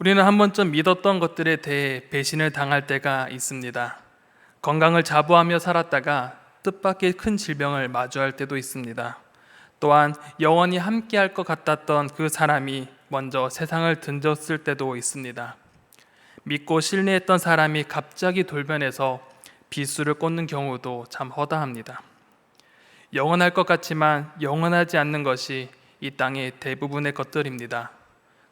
우리는 한 번쯤 믿었던 것들에 대해 배신을 당할 때가 있습니다. 건강을 자부하며 살았다가 뜻밖의 큰 질병을 마주할 때도 있습니다. 또한 영원히 함께할 것 같았던 그 사람이 먼저 세상을 등졌을 때도 있습니다. 믿고 신뢰했던 사람이 갑자기 돌변해서 비수를 꽂는 경우도 참 허다합니다. 영원할 것 같지만 영원하지 않는 것이 이 땅의 대부분의 것들입니다.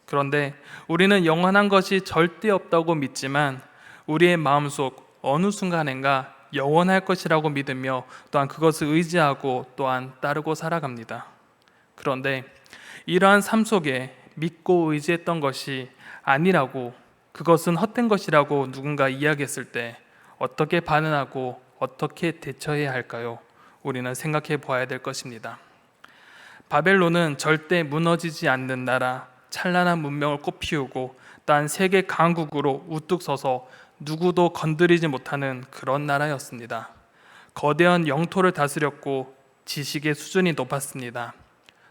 그런데 우리는 영원한 것이 절대 없다고 믿지만 우리의 마음속 어느 순간인가 영원할 것이라고 믿으며 또한 그것을 의지하고 또한 따르고 살아갑니다. 그런데 이러한 삶 속에 믿고 의지했던 것이 아니라고, 그것은 헛된 것이라고 누군가 이야기했을 때 어떻게 반응하고 어떻게 대처해야 할까요? 우리는 생각해 보아야 될 것입니다. 바벨론은 절대 무너지지 않는 나라, 찬란한 문명을 꽃피우고 또한 세계 강국으로 우뚝 서서 누구도 건드리지 못하는 그런 나라였습니다. 거대한 영토를 다스렸고 지식의 수준이 높았습니다.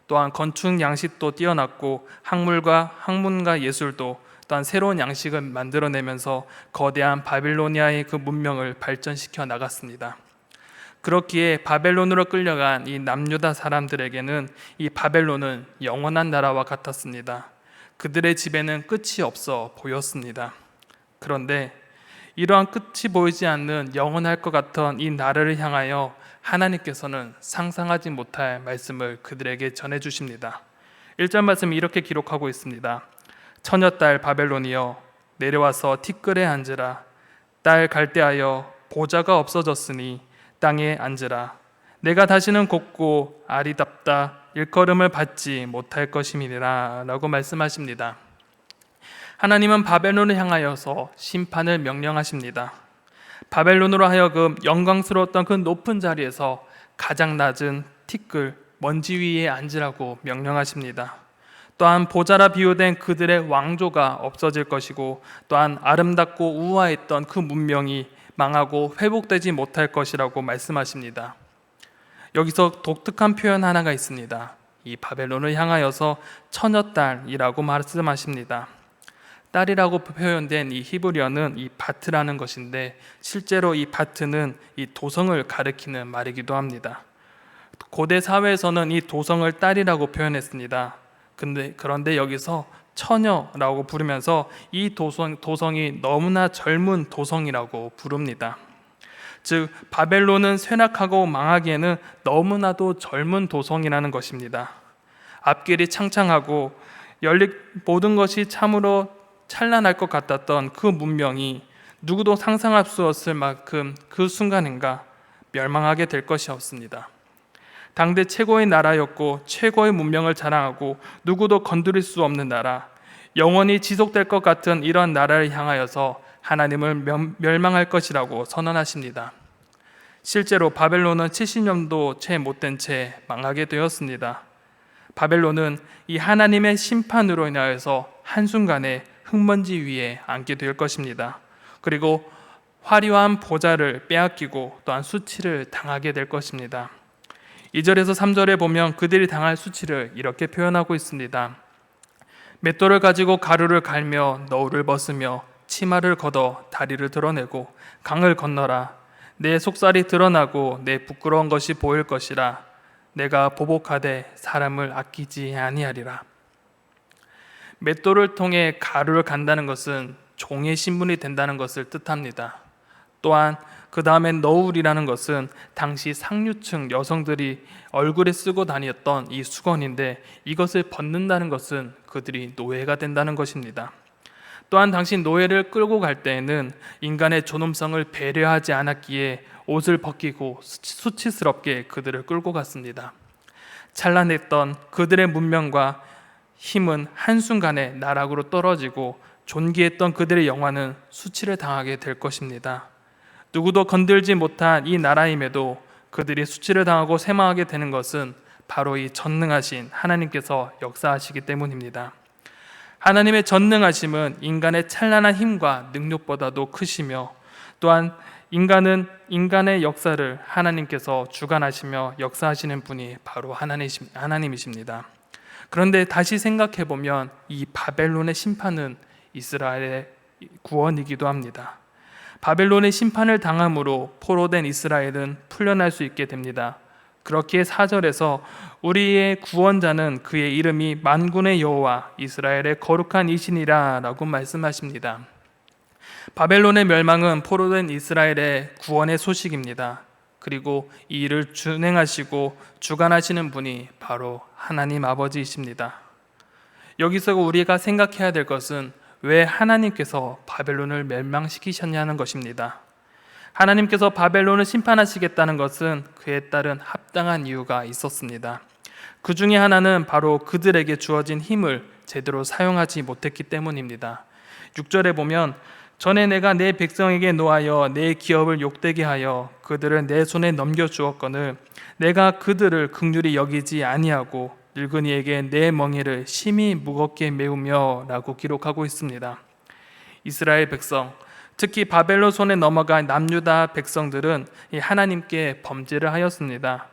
또한 건축 양식도 뛰어났고 학문과 예술도 또한 새로운 양식을 만들어내면서 거대한 바빌로니아의 그 문명을 발전시켜 나갔습니다. 그렇기에 바벨론으로 끌려간 이 남유다 사람들에게는 이 바벨론은 영원한 나라와 같았습니다. 그들의 집에는 끝이 없어 보였습니다. 그런데 이러한 끝이 보이지 않는 영원할 것 같은 이 나라를 향하여 하나님께서는 상상하지 못할 말씀을 그들에게 전해주십니다. 1절 말씀이 이렇게 기록하고 있습니다. 처녀딸 바벨론이여 내려와서 티끌에 앉으라. 딸 갈대하여 보좌가 없어졌으니 땅에 앉으라. 내가 다시는 곱고 아리답다 일컬음을 받지 못할 것임이니라 라고 말씀하십니다. 하나님은 바벨론을 향하여서 심판을 명령하십니다. 바벨론으로 하여금 영광스러웠던 그 높은 자리에서 가장 낮은 티끌, 먼지 위에 앉으라고 명령하십니다. 또한 보좌라 비유된 그들의 왕조가 없어질 것이고 또한 아름답고 우아했던 그 문명이 망하고 회복되지 못할 것이라고 말씀하십니다. 여기서 독특한 표현 하나가 있습니다. 이 바벨론을 향하여서 처녀딸이라고 말씀하십니다. 딸이라고 표현된 이 히브리어는 이 바트라는 것인데 실제로 이 바트는 이 도성을 가리키는 말이기도 합니다. 고대 사회에서는 이 도성을 딸이라고 표현했습니다. 그런데 여기서 처녀라고 부르면서 이 도성이 너무나 젊은 도성이라고 부릅니다. 즉 바벨론은 쇠락하고 망하기에는 너무나도 젊은 도성이라는 것입니다. 앞길이 창창하고 모든 것이 참으로 찬란할 것 같았던 그 문명이 누구도 상상할 수 없을 만큼 그 순간인가 멸망하게 될 것이 없습니다. 당대 최고의 나라였고 최고의 문명을 자랑하고 누구도 건드릴 수 없는 나라, 영원히 지속될 것 같은 이런 나라를 향하여서 하나님을 멸망할 것이라고 선언하십니다. 실제로 바벨론은 70년도 채 못된 채 망하게 되었습니다. 바벨론은 이 하나님의 심판으로 인하여서 한순간에 흙먼지 위에 앉게 될 것입니다. 그리고 화려한 보좌를 빼앗기고 또한 수치를 당하게 될 것입니다. 2절에서 3절에 보면 그들이 당할 수치를 이렇게 표현하고 있습니다. 맷돌을 가지고 가루를 갈며 너울을 벗으며 치마를 걷어 다리를 드러내고 강을 건너라. 내 속살이 드러나고 내 부끄러운 것이 보일 것이라. 내가 보복하되 사람을 아끼지 아니하리라. 맷돌을 통해 가루를 간다는 것은 종의 신분이 된다는 것을 뜻합니다. 또한 그 다음에 너울이라는 것은 당시 상류층 여성들이 얼굴에 쓰고 다녔던 이 수건인데 이것을 벗는다는 것은 그들이 노예가 된다는 것입니다. 또한 당시 노예를 끌고 갈 때에는 인간의 존엄성을 배려하지 않았기에 옷을 벗기고 수치스럽게 그들을 끌고 갔습니다. 찬란했던 그들의 문명과 힘은 한순간에 나락으로 떨어지고 존귀했던 그들의 영화는 수치를 당하게 될 것입니다. 누구도 건들지 못한 이 나라임에도 그들이 수치를 당하고 쇠망하게 되는 것은 바로 이 전능하신 하나님께서 역사하시기 때문입니다. 하나님의 전능하심은 인간의 찬란한 힘과 능력보다도 크시며 또한 인간의 역사를 하나님께서 주관하시며 역사하시는 분이 바로 하나님이십니다. 그런데 다시 생각해 보면 이 바벨론의 심판은 이스라엘의 구원이기도 합니다. 바벨론의 심판을 당함으로 포로된 이스라엘은 풀려날 수 있게 됩니다. 그렇기에 4절에서 우리의 구원자는 그의 이름이 만군의 여호와 이스라엘의 거룩한 이신이라 라고 말씀하십니다. 바벨론의 멸망은 포로된 이스라엘의 구원의 소식입니다. 그리고 이 일을 준행하시고 주관하시는 분이 바로 하나님 아버지이십니다. 여기서 우리가 생각해야 될 것은 왜 하나님께서 바벨론을 멸망시키셨냐는 것입니다. 하나님께서 바벨론을 심판하시겠다는 것은 그에 따른 합당한 이유가 있었습니다. 그 중에 하나는 바로 그들에게 주어진 힘을 제대로 사용하지 못했기 때문입니다. 6절에 보면 전에 내가 내 백성에게 노하여 내 기업을 욕되게 하여 그들을 내 손에 넘겨주었거늘 내가 그들을 긍휼히 여기지 아니하고 늙은이에게 내 멍에를 심히 무겁게 메우며 라고 기록하고 있습니다. 이스라엘 백성, 특히 바벨론 손에 넘어간 남유다 백성들은 하나님께 범죄를 하였습니다.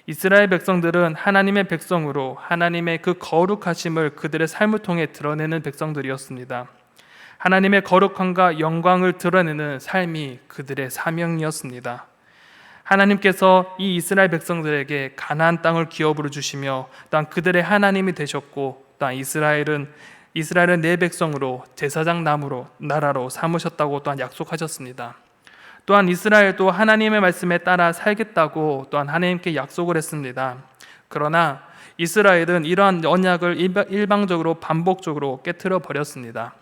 이스라엘 백성들은 하나님의 백성으로 하나님의 그 거룩하심을 그들의 삶을 통해 드러내는 백성들이었습니다. 하나님의 거룩함과 영광을 드러내는 삶이 그들의 사명이었습니다. 하나님께서 이 이스라엘 백성들에게 가나안 땅을 기업으로 주시며 또한 그들의 하나님이 되셨고 또한 이스라엘은 내 백성으로 제사장 나라로 삼으셨다고 또한 약속하셨습니다. 또한 이스라엘도 하나님의 말씀에 따라 살겠다고 또한 하나님께 약속을 했습니다. 그러나 이스라엘은 이러한 언약을 일방적으로 반복적으로 깨트려 버렸습니다.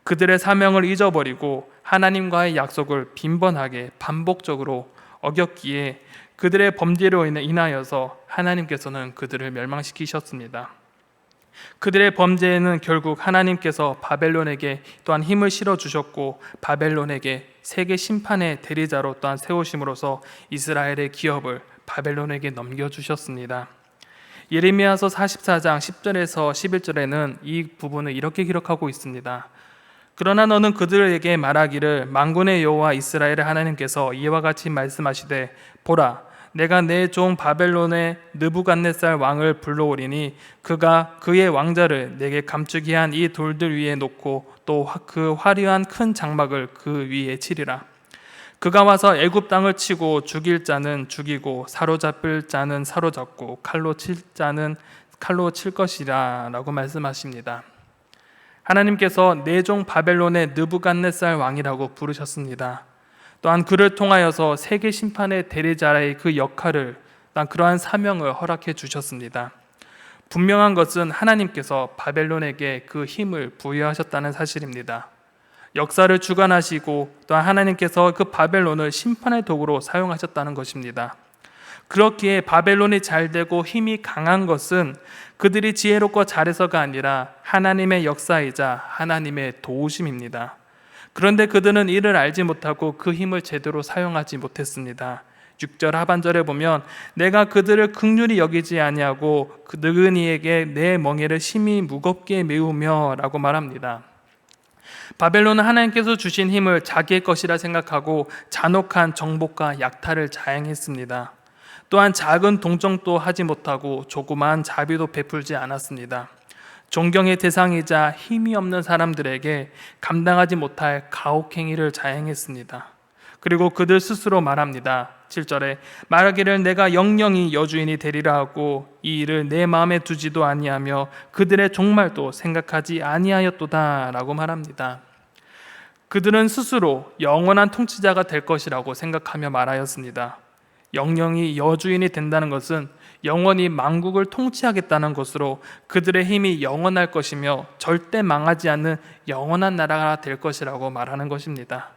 그들의 사명을 잊어버리고 하나님과의 약속을 빈번하게 반복적으로 어겼기에 그들의 범죄로 인하여서 하나님께서는 그들을 멸망시키셨습니다. 그들의 범죄에는 결국 하나님께서 바벨론에게 또한 힘을 실어주셨고 바벨론에게 세계 심판의 대리자로 또한 세우심으로써 이스라엘의 기업을 바벨론에게 넘겨주셨습니다. 예레미야서 44장 10절에서 11절에는 이 부분을 이렇게 기록하고 있습니다. 그러나 너는 그들에게 말하기를 만군의 여호와 이스라엘의 하나님께서 이와 같이 말씀하시되 보라 내가 내 종 바벨론의 느부갓네살 왕을 불러오리니 그가 그의 왕자를 내게 감추게 한 이 돌들 위에 놓고 또 그 화려한 큰 장막을 그 위에 치리라. 그가 와서 애굽 땅을 치고 죽일 자는 죽이고 사로잡을 자는 사로잡고 칼로 칠 자는 칼로 칠 것이라 라고 말씀하십니다. 하나님께서 내 종 바벨론의 느부갓네살 왕이라고 부르셨습니다. 또한 그를 통하여서 세계 심판의 대리자의 그 역할을 또한 그러한 사명을 허락해 주셨습니다. 분명한 것은 하나님께서 바벨론에게 그 힘을 부여하셨다는 사실입니다. 역사를 주관하시고 또한 하나님께서 그 바벨론을 심판의 도구로 사용하셨다는 것입니다. 그렇기에 바벨론이 잘되고 힘이 강한 것은 그들이 지혜롭고 잘해서가 아니라 하나님의 역사이자 하나님의 도우심입니다. 그런데 그들은 이를 알지 못하고 그 힘을 제대로 사용하지 못했습니다. 6절 하반절에 보면 내가 그들을 긍휼히 여기지 아니하고 그 늙은이에게 내 멍에를 심히 무겁게 메우며 라고 말합니다. 바벨론은 하나님께서 주신 힘을 자기의 것이라 생각하고 잔혹한 정복과 약탈을 자행했습니다. 또한 작은 동정도 하지 못하고 조그마한 자비도 베풀지 않았습니다. 존경의 대상이자 힘이 없는 사람들에게 감당하지 못할 가혹행위를 자행했습니다. 그리고 그들 스스로 말합니다. 7절에 말하기를 내가 영영이 여주인이 되리라 하고 이 일을 내 마음에 두지도 아니하며 그들의 종말도 생각하지 아니하였도다 라고 말합니다. 그들은 스스로 영원한 통치자가 될 것이라고 생각하며 말하였습니다. 영영이 여주인이 된다는 것은 영원히 만국을 통치하겠다는 것으로 그들의 힘이 영원할 것이며 절대 망하지 않는 영원한 나라가 될 것이라고 말하는 것입니다.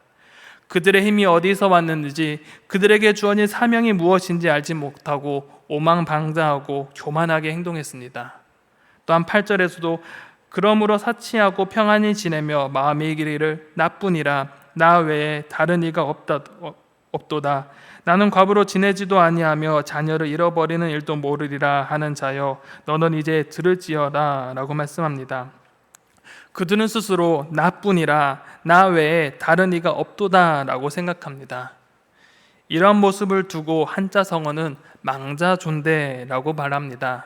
그들의 힘이 어디서 왔는지 그들에게 주어진 사명이 무엇인지 알지 못하고 오망방자하고 교만하게 행동했습니다. 또한 8절에서도 그러므로 사치하고 평안히 지내며 마음에 이르기를 나뿐이라 나 외에 다른 이가 없도다. 나는 과부로 지내지도 아니하며 자녀를 잃어버리는 일도 모르리라 하는 자여 너는 이제 들을지어다 라고 말씀합니다. 그들은 스스로 나뿐이라 나 외에 다른 이가 없도다 라고 생각합니다. 이러한 모습을 두고 한자 성어는 망자존대라고 말합니다.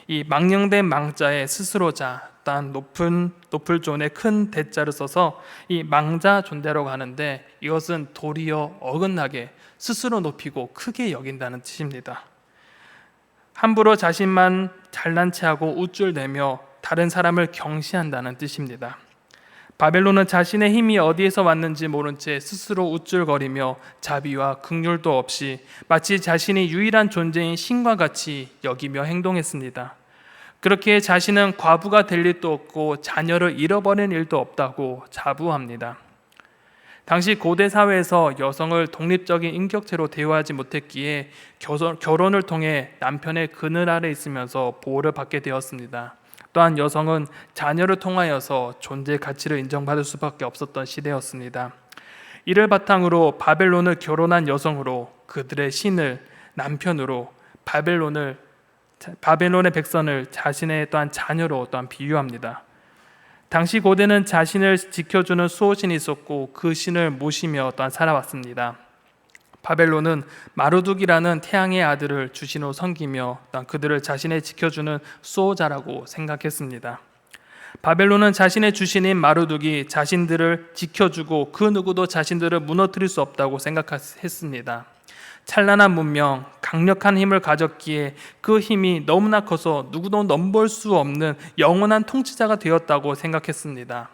이 망령된 망자의 스스로자 또한 높을 존에 큰 대자를 써서 이 망자 존대라고 하는데, 이것은 도리어 어긋나게 스스로 높이고 크게 여긴다는 뜻입니다. 함부로 자신만 잘난 체하고 우쭐대며 다른 사람을 경시한다는 뜻입니다. 바벨론은 자신의 힘이 어디에서 왔는지 모른 채 스스로 우쭐거리며 자비와 긍휼도 없이 마치 자신이 유일한 존재인 신과 같이 여기며 행동했습니다. 그렇게 자신은 과부가 될 일도 없고 자녀를 잃어버린 일도 없다고 자부합니다. 당시 고대 사회에서 여성을 독립적인 인격체로 대우하지 못했기에 결혼을 통해 남편의 그늘 아래 있으면서 보호를 받게 되었습니다. 또한 여성은 자녀를 통하여서 존재의 가치를 인정받을 수밖에 없었던 시대였습니다. 이를 바탕으로 바벨론을 결혼한 여성으로 그들의 신을 남편으로 바벨론의 백성을 자신의 또한 자녀로 또한 비유합니다. 당시 고대는 자신을 지켜주는 수호신이 있었고 그 신을 모시며 또한 살아왔습니다. 바벨론은 마르둑이라는 태양의 아들을 주신으로 섬기며 그들을 자신의 지켜주는 수호자라고 생각했습니다. 바벨론은 자신의 주신인 마르둑이 자신들을 지켜주고 그 누구도 자신들을 무너뜨릴 수 없다고 생각했습니다. 찬란한 문명, 강력한 힘을 가졌기에 그 힘이 너무나 커서 누구도 넘볼 수 없는 영원한 통치자가 되었다고 생각했습니다.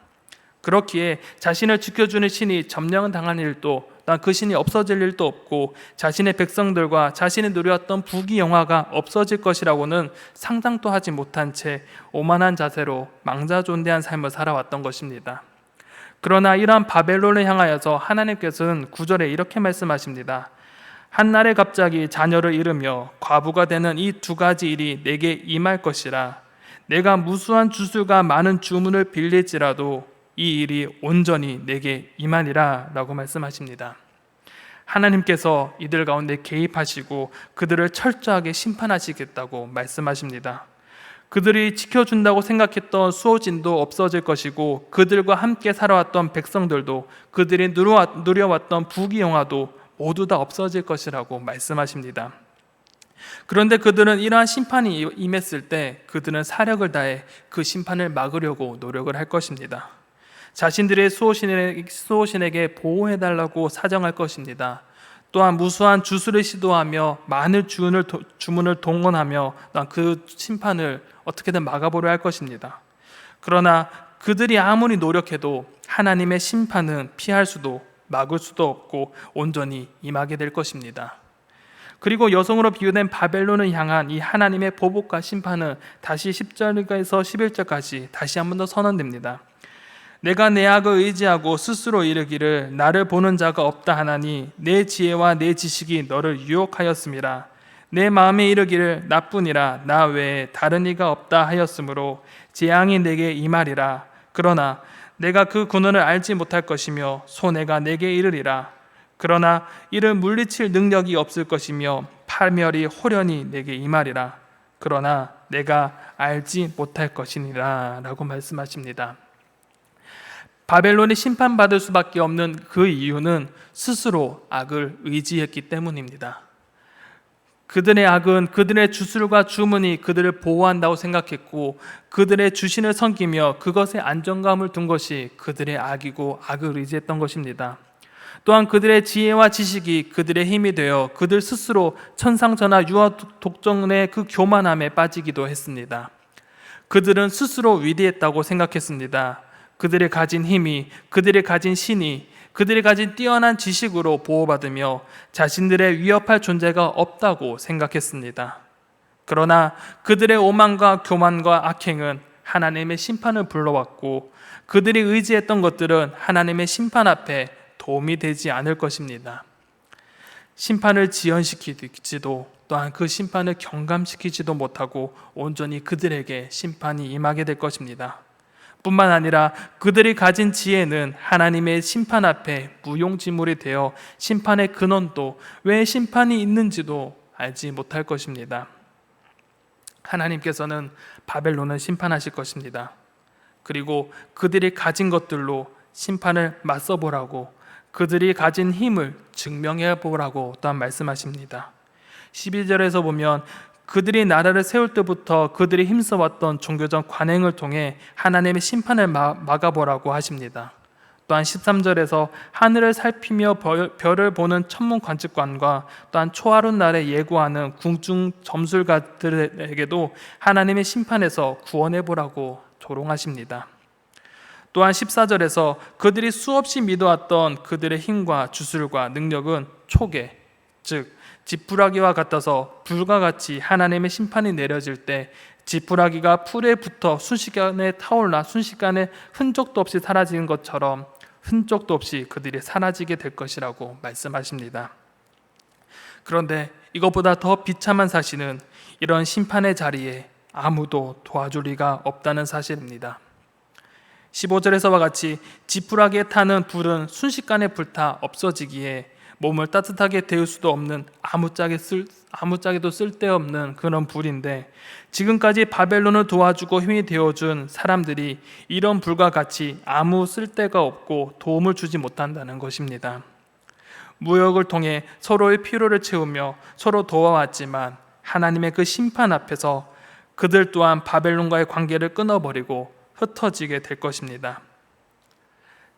그렇기에 자신을 지켜주는 신이 점령을 당한 일도, 그 신이 없어질 일도 없고 자신의 백성들과 자신이 누려왔던 부귀영화가 없어질 것이라고는 상상도 하지 못한 채 오만한 자세로 망자존대한 삶을 살아왔던 것입니다. 그러나 이러한 바벨론을 향하여서 하나님께서는 9절에 이렇게 말씀하십니다. 한날에 갑자기 자녀를 잃으며 과부가 되는 이 두 가지 일이 내게 임할 것이라. 내가 무수한 주술과 많은 주문을 빌릴지라도 이 일이 온전히 내게 임하리라 라고 말씀하십니다. 하나님께서 이들 가운데 개입하시고 그들을 철저하게 심판하시겠다고 말씀하십니다. 그들이 지켜준다고 생각했던 수호진도 없어질 것이고 그들과 함께 살아왔던 백성들도, 그들이 누려왔던 부귀영화도 모두 다 없어질 것이라고 말씀하십니다. 그런데 그들은 이러한 심판이 임했을 때 그들은 사력을 다해 그 심판을 막으려고 노력을 할 것입니다. 자신들의 수호신에게 보호해달라고 사정할 것입니다. 또한 무수한 주술을 시도하며 많은 주문을 동원하며 그 심판을 어떻게든 막아보려 할 것입니다. 그러나 그들이 아무리 노력해도 하나님의 심판은 피할 수도 막을 수도 없고 온전히 임하게 될 것입니다. 그리고 여성으로 비유된 바벨론을 향한 이 하나님의 보복과 심판은 다시 10절에서 11절까지 다시 한 번 더 선언됩니다. 내가 내 악을 의지하고 스스로 이르기를 나를 보는 자가 없다 하나니 내 지혜와 내 지식이 너를 유혹하였음이라. 내 마음에 이르기를 나뿐이라 나 외에 다른 이가 없다 하였으므로 재앙이 내게 임하리라. 그러나 내가 그 근원을 알지 못할 것이며 손해가 내게 이르리라. 그러나 이를 물리칠 능력이 없을 것이며 파멸이 호련히 내게 임하리라. 그러나 내가 알지 못할 것이니라 라고 말씀하십니다. 바벨론이 심판받을 수밖에 없는 그 이유는 스스로 악을 의지했기 때문입니다. 그들의 악은 그들의 주술과 주문이 그들을 보호한다고 생각했고 그들의 주신을 섬기며 그것에 안정감을 둔 것이 그들의 악이고 악을 의지했던 것입니다. 또한 그들의 지혜와 지식이 그들의 힘이 되어 그들 스스로 천상천하 유아 독점의 그 교만함에 빠지기도 했습니다. 그들은 스스로 위대했다고 생각했습니다. 그들이 가진 힘이, 그들이 가진 신이, 그들이 가진 뛰어난 지식으로 보호받으며 자신들의 위협할 존재가 없다고 생각했습니다. 그러나 그들의 오만과 교만과 악행은 하나님의 심판을 불러왔고 그들이 의지했던 것들은 하나님의 심판 앞에 도움이 되지 않을 것입니다. 심판을 지연시키지도 또한 그 심판을 경감시키지도 못하고 온전히 그들에게 심판이 임하게 될 것입니다. 뿐만 아니라 그들이 가진 지혜는 하나님의 심판 앞에 무용지물이 되어 심판의 근원도 왜 심판이 있는지도 알지 못할 것입니다. 하나님께서는 바벨론을 심판하실 것입니다. 그리고 그들이 가진 것들로 심판을 맞서보라고, 그들이 가진 힘을 증명해 보라고 또한 말씀하십니다. 12절에서 보면 그들이 나라를 세울 때부터 그들이 힘써왔던 종교적 관행을 통해 하나님의 심판을 막아보라고 하십니다. 또한 13절에서 하늘을 살피며 별을 보는 천문 관측관과 또한 초하룻 날에 예고하는 궁중 점술가들에게도 하나님의 심판에서 구원해 보라고 조롱하십니다. 또한 14절에서 그들이 수없이 믿어왔던 그들의 힘과 주술과 능력은 초계, 즉 지푸라기와 같아서 불과 같이 하나님의 심판이 내려질 때 지푸라기가 풀에 붙어 순식간에 타올라 순식간에 흔적도 없이 사라지는 것처럼 흔적도 없이 그들이 사라지게 될 것이라고 말씀하십니다. 그런데 이것보다 더 비참한 사실은 이런 심판의 자리에 아무도 도와줄 리가 없다는 사실입니다. 15절에서와 같이 지푸라기에 타는 불은 순식간에 불타 없어지기에 몸을 따뜻하게 데울 수도 없는 아무짝에도 쓸데없는 그런 불인데, 지금까지 바벨론을 도와주고 힘이 되어준 사람들이 이런 불과 같이 아무 쓸데가 없고 도움을 주지 못한다는 것입니다. 무역을 통해 서로의 필요를 채우며 서로 도와왔지만 하나님의 그 심판 앞에서 그들 또한 바벨론과의 관계를 끊어버리고 흩어지게 될 것입니다.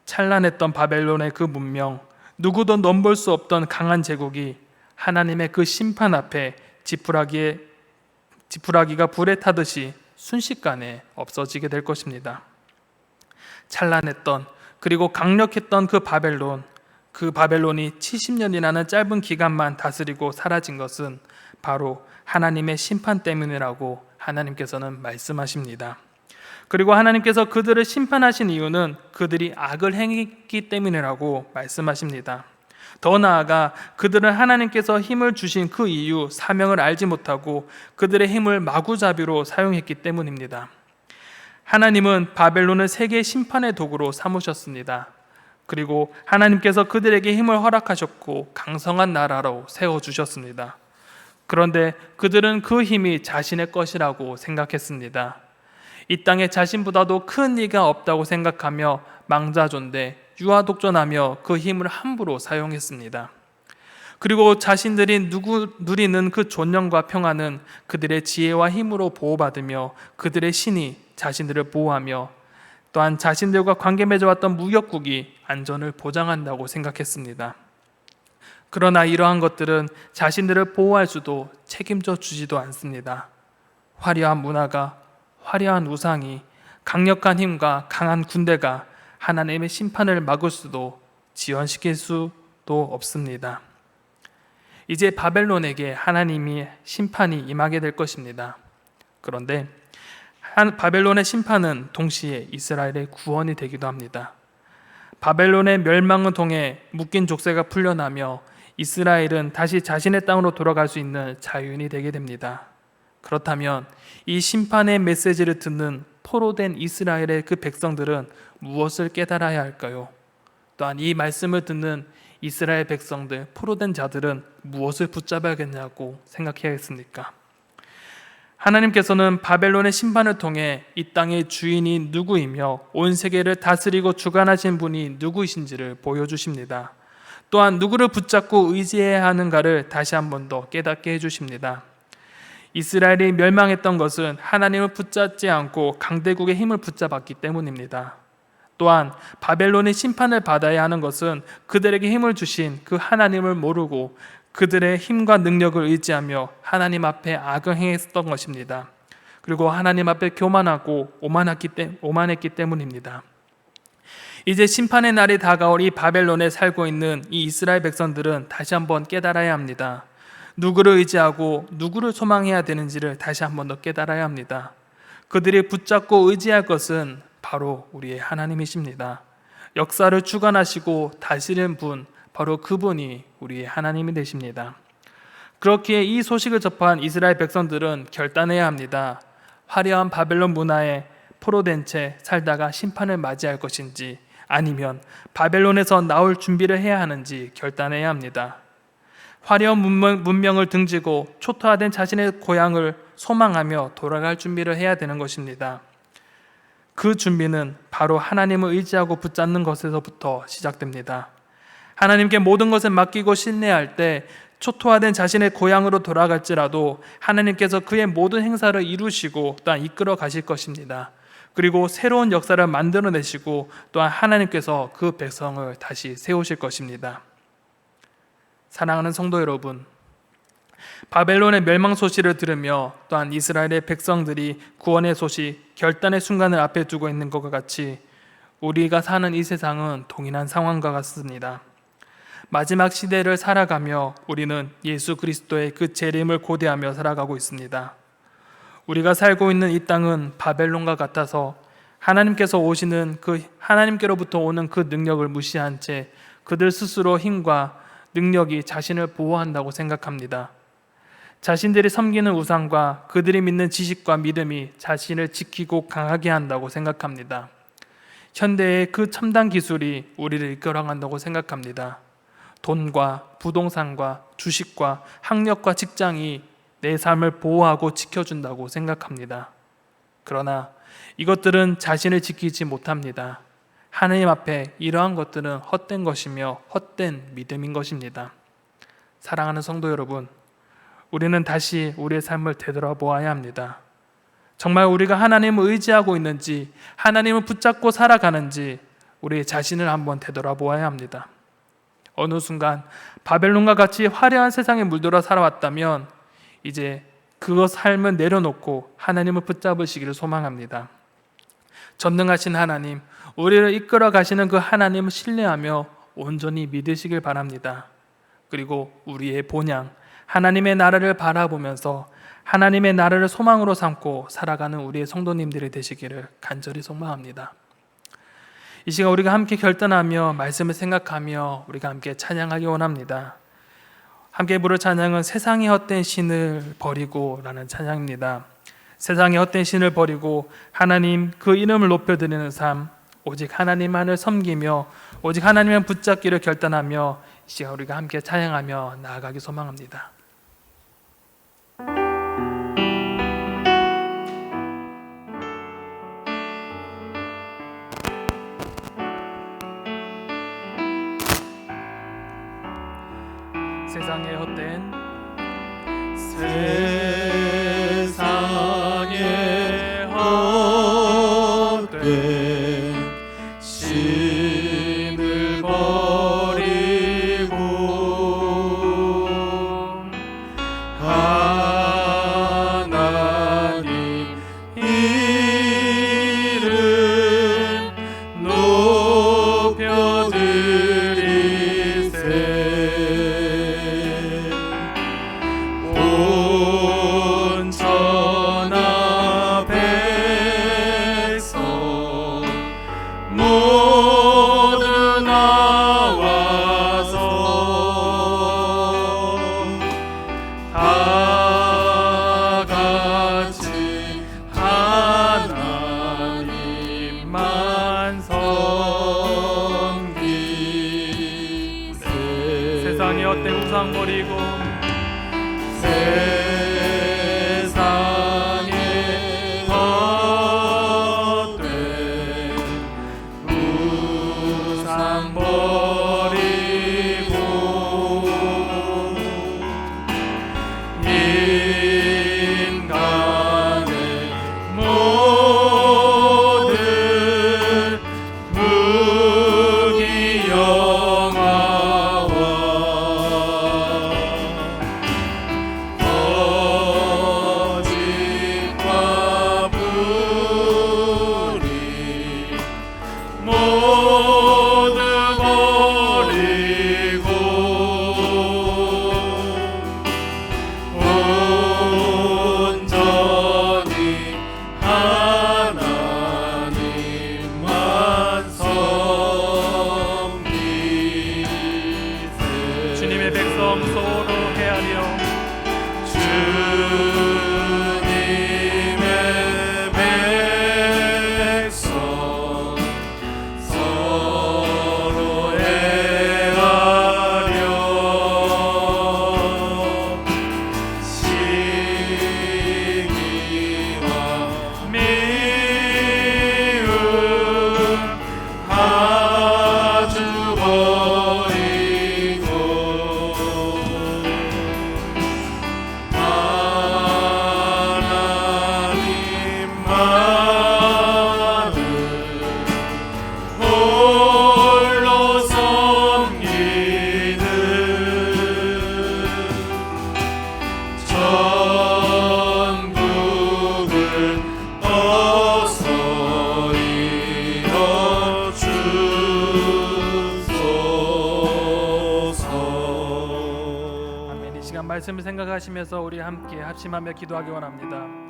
찬란했던 바벨론의 그 문명, 누구도 넘볼 수 없던 강한 제국이 하나님의 그 심판 앞에 지푸라기가 불에 타듯이 순식간에 없어지게 될 것입니다. 찬란했던 그리고 강력했던 그 바벨론이 70년이라는 짧은 기간만 다스리고 사라진 것은 바로 하나님의 심판 때문이라고 하나님께서는 말씀하십니다. 그리고 하나님께서 그들을 심판하신 이유는 그들이 악을 행했기 때문이라고 말씀하십니다. 더 나아가 그들은 하나님께서 힘을 주신 그 이유, 사명을 알지 못하고 그들의 힘을 마구잡이로 사용했기 때문입니다. 하나님은 바벨론을 세계 심판의 도구로 삼으셨습니다. 그리고 하나님께서 그들에게 힘을 허락하셨고 강성한 나라로 세워주셨습니다. 그런데 그들은 그 힘이 자신의 것이라고 생각했습니다. 이 땅에 자신보다도 큰 이가 없다고 생각하며 망자존대 유아독존하며 그 힘을 함부로 사용했습니다. 그리고 자신들이 누리는 그 존영과 평안은 그들의 지혜와 힘으로 보호받으며 그들의 신이 자신들을 보호하며 또한 자신들과 관계 맺어왔던 무역국이 안전을 보장한다고 생각했습니다. 그러나 이러한 것들은 자신들을 보호할 수도 책임져 주지도 않습니다. 화려한 문화가, 화려한 우상이, 강력한 힘과 강한 군대가 하나님의 심판을 막을 수도 지연시킬 수도 없습니다. 이제 바벨론에게 하나님의 심판이 임하게 될 것입니다. 그런데 바벨론의 심판은 동시에 이스라엘의 구원이 되기도 합니다. 바벨론의 멸망을 통해 묶인 족쇄가 풀려나며 이스라엘은 다시 자신의 땅으로 돌아갈 수 있는 자유인이 되게 됩니다. 그렇다면 이 심판의 메시지를 듣는 포로된 이스라엘의 그 백성들은 무엇을 깨달아야 할까요? 또한 이 말씀을 듣는 이스라엘 백성들, 포로된 자들은 무엇을 붙잡아야겠냐고 생각해야겠습니까? 하나님께서는 바벨론의 심판을 통해 이 땅의 주인이 누구이며 온 세계를 다스리고 주관하신 분이 누구이신지를 보여주십니다. 또한 누구를 붙잡고 의지해야 하는가를 다시 한 번 더 깨닫게 해주십니다. 이스라엘이 멸망했던 것은 하나님을 붙잡지 않고 강대국의 힘을 붙잡았기 때문입니다. 또한 바벨론의 심판을 받아야 하는 것은 그들에게 힘을 주신 그 하나님을 모르고 그들의 힘과 능력을 의지하며 하나님 앞에 악을 행했던 것입니다. 그리고 하나님 앞에 교만하고 오만했기 때문입니다. 이제 심판의 날이 다가올 이 바벨론에 살고 있는 이 이스라엘 백성들은 다시 한번 깨달아야 합니다. 누구를 의지하고 누구를 소망해야 되는지를 다시 한번 더 깨달아야 합니다. 그들이 붙잡고 의지할 것은 바로 우리의 하나님이십니다. 역사를 주관하시고 다스리는 분, 바로 그분이 우리의 하나님이 되십니다. 그렇기에 이 소식을 접한 이스라엘 백성들은 결단해야 합니다. 화려한 바벨론 문화에 포로된 채 살다가 심판을 맞이할 것인지 아니면 바벨론에서 나올 준비를 해야 하는지 결단해야 합니다. 화려한 문명을 등지고 초토화된 자신의 고향을 소망하며 돌아갈 준비를 해야 되는 것입니다. 그 준비는 바로 하나님을 의지하고 붙잡는 것에서부터 시작됩니다. 하나님께 모든 것을 맡기고 신뢰할 때 초토화된 자신의 고향으로 돌아갈지라도 하나님께서 그의 모든 행사를 이루시고 또한 이끌어 가실 것입니다. 그리고 새로운 역사를 만들어내시고 또한 하나님께서 그 백성을 다시 세우실 것입니다. 사랑하는 성도 여러분, 바벨론의 멸망 소식을 들으며 또한 이스라엘의 백성들이 구원의 소식, 결단의 순간을 앞에 두고 있는 것과 같이 우리가 사는 이 세상은 동일한 상황과 같습니다. 마지막 시대를 살아가며 우리는 예수 그리스도의 그 재림을 고대하며 살아가고 있습니다. 우리가 살고 있는 이 땅은 바벨론과 같아서 하나님께서 오시는 하나님께로부터 오는 그 능력을 무시한 채 그들 스스로 힘과 능력이 자신을 보호한다고 생각합니다. 자신들이 섬기는 우상과 그들이 믿는 지식과 믿음이 자신을 지키고 강하게 한다고 생각합니다. 현대의 그 첨단 기술이 우리를 이끌어간다고 생각합니다. 돈과 부동산과 주식과 학력과 직장이 내 삶을 보호하고 지켜준다고 생각합니다. 그러나 이것들은 자신을 지키지 못합니다. 하나님 앞에 이러한 것들은 헛된 것이며 헛된 믿음인 것입니다. 사랑하는 성도 여러분, 우리는 다시 우리의 삶을 되돌아보아야 합니다. 정말 우리가 하나님을 의지하고 있는지, 하나님을 붙잡고 살아가는지 우리 자신을 한번 되돌아보아야 합니다. 어느 순간 바벨론과 같이 화려한 세상에 물들어 살아왔다면 이제 그 삶을 내려놓고 하나님을 붙잡으시기를 소망합니다. 전능하신 하나님, 우리를 이끌어 가시는 그 하나님을 신뢰하며 온전히 믿으시길 바랍니다. 그리고 우리의 본향, 하나님의 나라를 바라보면서 하나님의 나라를 소망으로 삼고 살아가는 우리의 성도님들이 되시기를 간절히 소망합니다. 이 시간 우리가 함께 결단하며 말씀을 생각하며 우리가 함께 찬양하기 원합니다. 함께 부를 찬양은 세상의 헛된 신을 버리고 라는 찬양입니다. 세상의 헛된 신을 버리고 하나님 그 이름을 높여드리는 삶, 오직 하나님만을 섬기며 오직 하나님만 붙잡기를 결단하며 이 시간 우리가 함께 찬양하며 나아가기 소망합니다. 세상의 헛된 신을 버리고 하나님 이름 높여드리세. 온 천하 백성 모두 나와서 다 같이 하나님만 섬기세. 세상의 헛된 우상 버리고 세상의 헛된 우상 버리고 인간의 모든 무기영화와 거짓과 불의 모두 시간 말씀을 생각하시면서 우리 함께 합심하며 기도하기 원합니다.